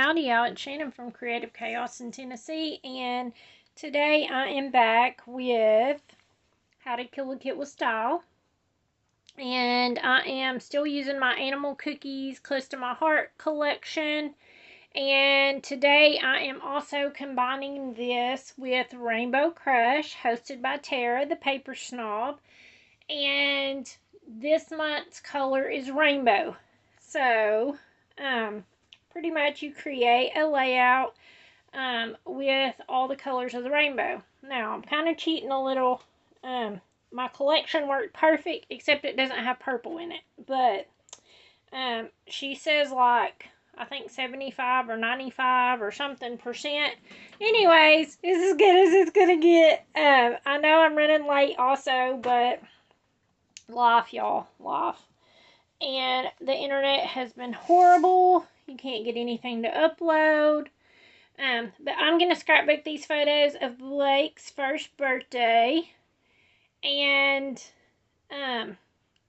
Howdy, y'all. It's Shannon from Creative Chaos in Tennessee, and today I am back with How to Kill a Kit with Style. And I am still using my Animal Cookies Close to My Heart collection. And today I am also combining this with Rainbow Crush, hosted by Tara, the paper snob. And this month's color is rainbow. So, pretty much you create a layout with all the colors of the rainbow. Now, I'm kind of cheating a little. My collection worked perfect, except it doesn't have purple in it. But she says like, I think 75 or 95 or something percent. Anyways, it's as good as it's going to get. I know I'm running late also, but life, y'all. Life. And the internet has been horrible. You can't get anything to upload. But I'm going to scrapbook these photos of Blake's first birthday. And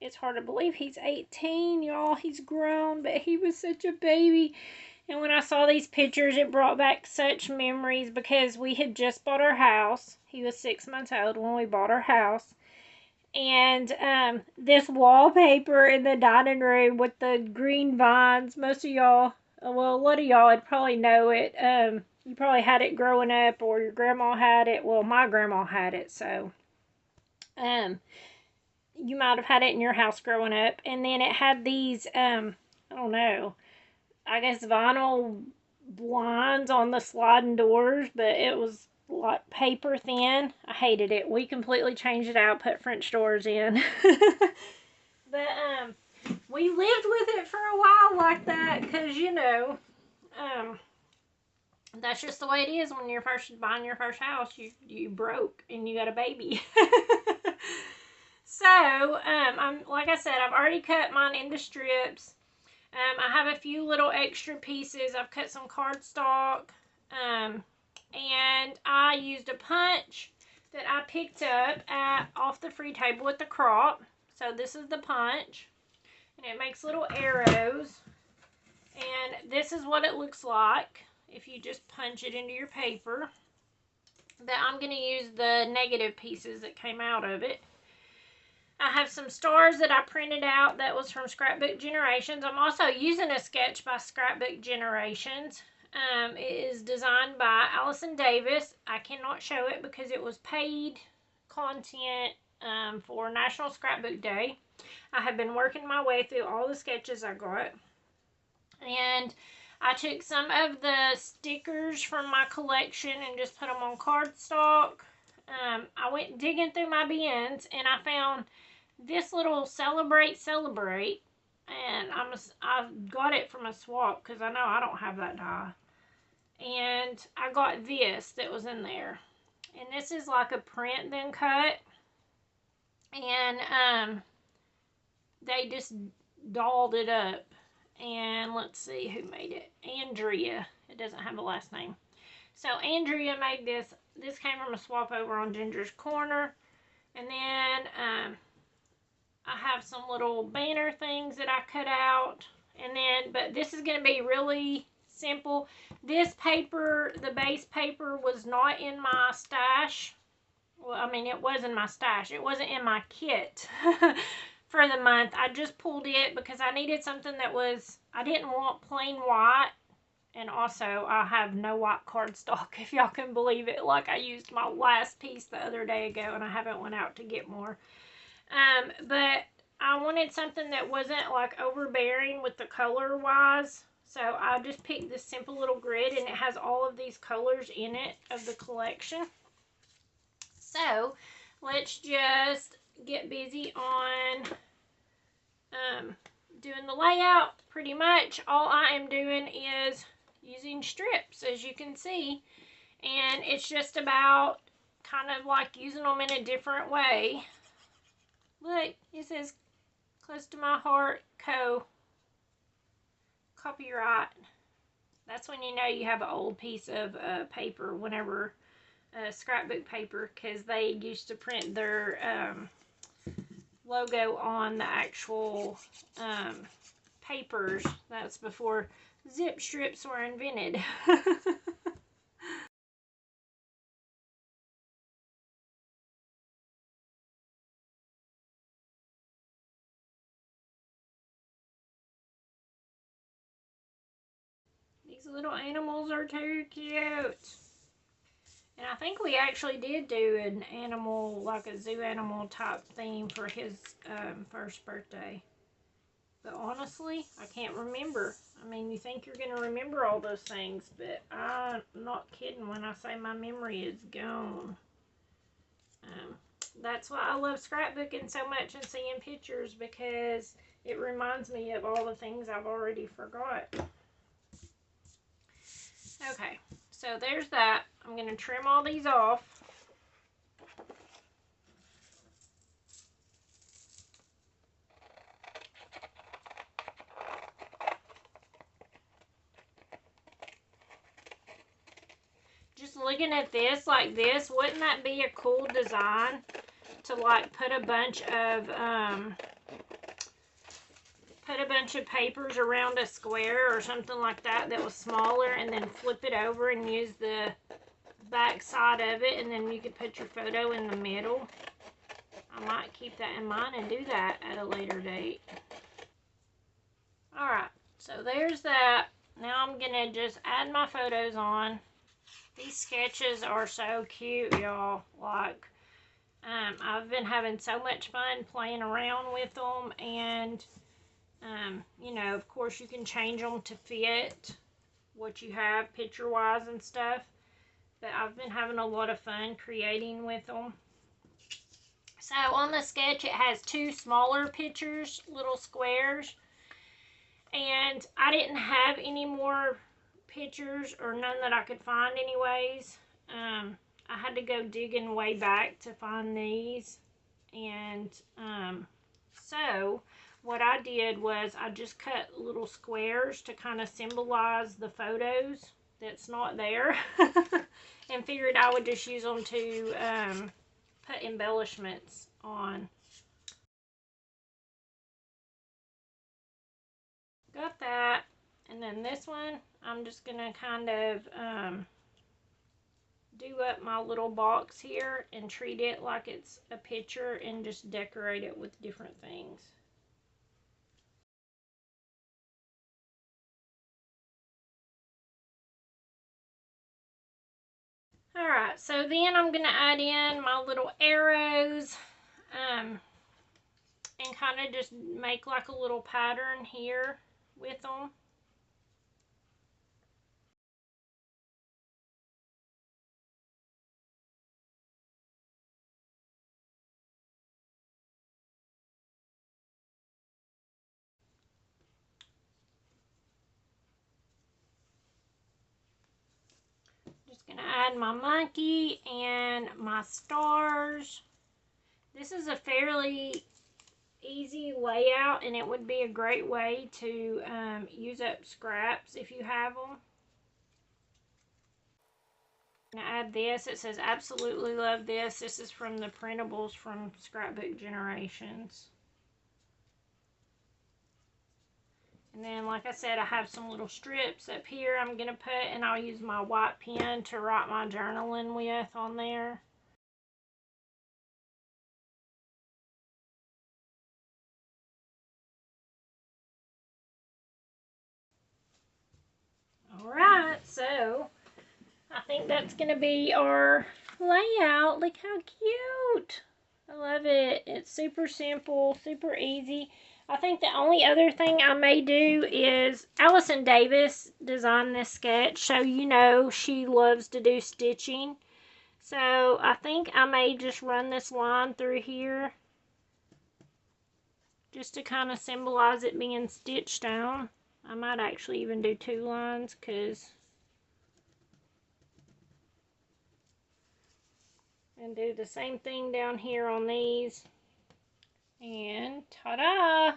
it's hard to believe he's 18, y'all. He's grown, but he was such a baby. And when I saw these pictures, it brought back such memories because we had just bought our house. He was 6 months old when we bought our house. And this wallpaper in the dining room with the green vines, most of y'all, well, a lot of y'all would probably know it. You probably had it growing up, or your grandma had it. Well, my grandma had it, so you might have had it in your house growing up. And then it had these, I don't know, I guess vinyl blinds on the sliding doors, but it was like paper thin. I hated it. We completely changed it out, put French doors in. But we lived with it for a while like that, because you know, that's just the way it is when you're first buying your first house. You broke and you got a baby. So I'm like I said, I've already cut mine into strips. I have a few little extra pieces. I've cut some cardstock. And I used a punch that I picked up off the free table at the crop. So this is the punch. And it makes little arrows. And this is what it looks like if you just punch it into your paper. But I'm going to use the negative pieces that came out of it. I have some stars that I printed out that was from Scrapbook Generations. I'm also using a sketch by Scrapbook Generations. It is designed by Allison Davis. I cannot show it because it was paid content for National Scrapbook Day. I have been working my way through all the sketches I got. And I took some of the stickers from my collection and just put them on cardstock. I went digging through my bins and I found this little Celebrate. And I got it from a swap because I know I don't have that die. And I got this that was in there. And this is like a print then cut. And they just dolled it up. And let's see who made it. Andrea. It doesn't have a last name. So Andrea made this. This came from a swap over on Ginger's Corner. And then I have some little banner things that I cut out. And then, but this is going to be really simple. This paper, the base paper, was not in my stash. Well, I mean, it was in my stash. It wasn't in my kit for the month. I just pulled it because I needed something that was, I didn't want plain white. And also, I have no white cardstock, if y'all can believe it. Like, I used my last piece the other day ago, and I haven't went out to get more. But I wanted something that wasn't, like, overbearing with the color-wise. So, I just picked this simple little grid, and it has all of these colors in it of the collection. So, let's just get busy on doing the layout. Pretty much, all I am doing is using strips, as you can see, and it's just about kind of like using them in a different way. Look, it says Close to My Heart copyright. That's when you know you have an old piece of paper, whenever scrapbook paper, because they used to print their logo on the actual papers. That's before zip strips were invented. These little animals are too cute. And I think we actually did do an animal, like a zoo animal type theme for his first birthday. But honestly, I can't remember. I mean, you think you're going to remember all those things, but I'm not kidding when I say my memory is gone. That's why I love scrapbooking so much and seeing pictures, because it reminds me of all the things I've already forgot. Okay, so there's that. I'm going to trim all these off. Just looking at this like this, wouldn't that be a cool design to like put a bunch of papers around a square or something like that that was smaller, and then flip it over and use the back side of it, and then you could put your photo in the middle. I might keep that in mind and do that at a later date. Alright, so there's that. Now I'm gonna just add my photos on. These sketches are so cute, y'all. Like, I've been having so much fun playing around with them, and you know, of course you can change them to fit what you have picture-wise and stuff, but I've been having a lot of fun creating with them. So on the sketch, it has two smaller pictures, little squares, and I didn't have any more pictures, or none that I could find anyways. I had to go digging way back to find these, and so what I did was I just cut little squares to kind of symbolize the photos that's not there, and figured I would just use them to put embellishments on. Got that. And then this one, I'm just going to kind of do up my little box here and treat it like it's a picture and just decorate it with different things. Alright, so then I'm going to add in my little arrows and kind of just make like a little pattern here with them. Just going to add my monkey and my stars. This is a fairly easy layout, and it would be a great way to use up scraps if you have them. I'm going to add this. It says absolutely love this. This is from the printables from Scrapbook Generations. And then, like I said, I have some little strips up here I'm going to put, and I'll use my white pen to write my journaling with on there. Alright, so I think that's going to be our layout. Look how cute! I love it. It's super simple, super easy. I think the only other thing I may do is, Allison Davis designed this sketch, so you know she loves to do stitching. So I think I may just run this line through here just to kind of symbolize it being stitched on. I might actually even do 2 lines, and do the same thing down here on these. And ta-da!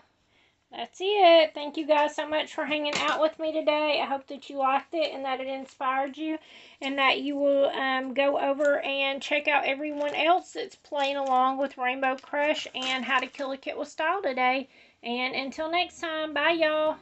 That's it. Thank you guys so much for hanging out with me today. I hope that you liked it and that it inspired you, and that you will go over and check out everyone else that's playing along with Rainbow Crush and How to Kill a Kit with Style today. And until next time, bye y'all.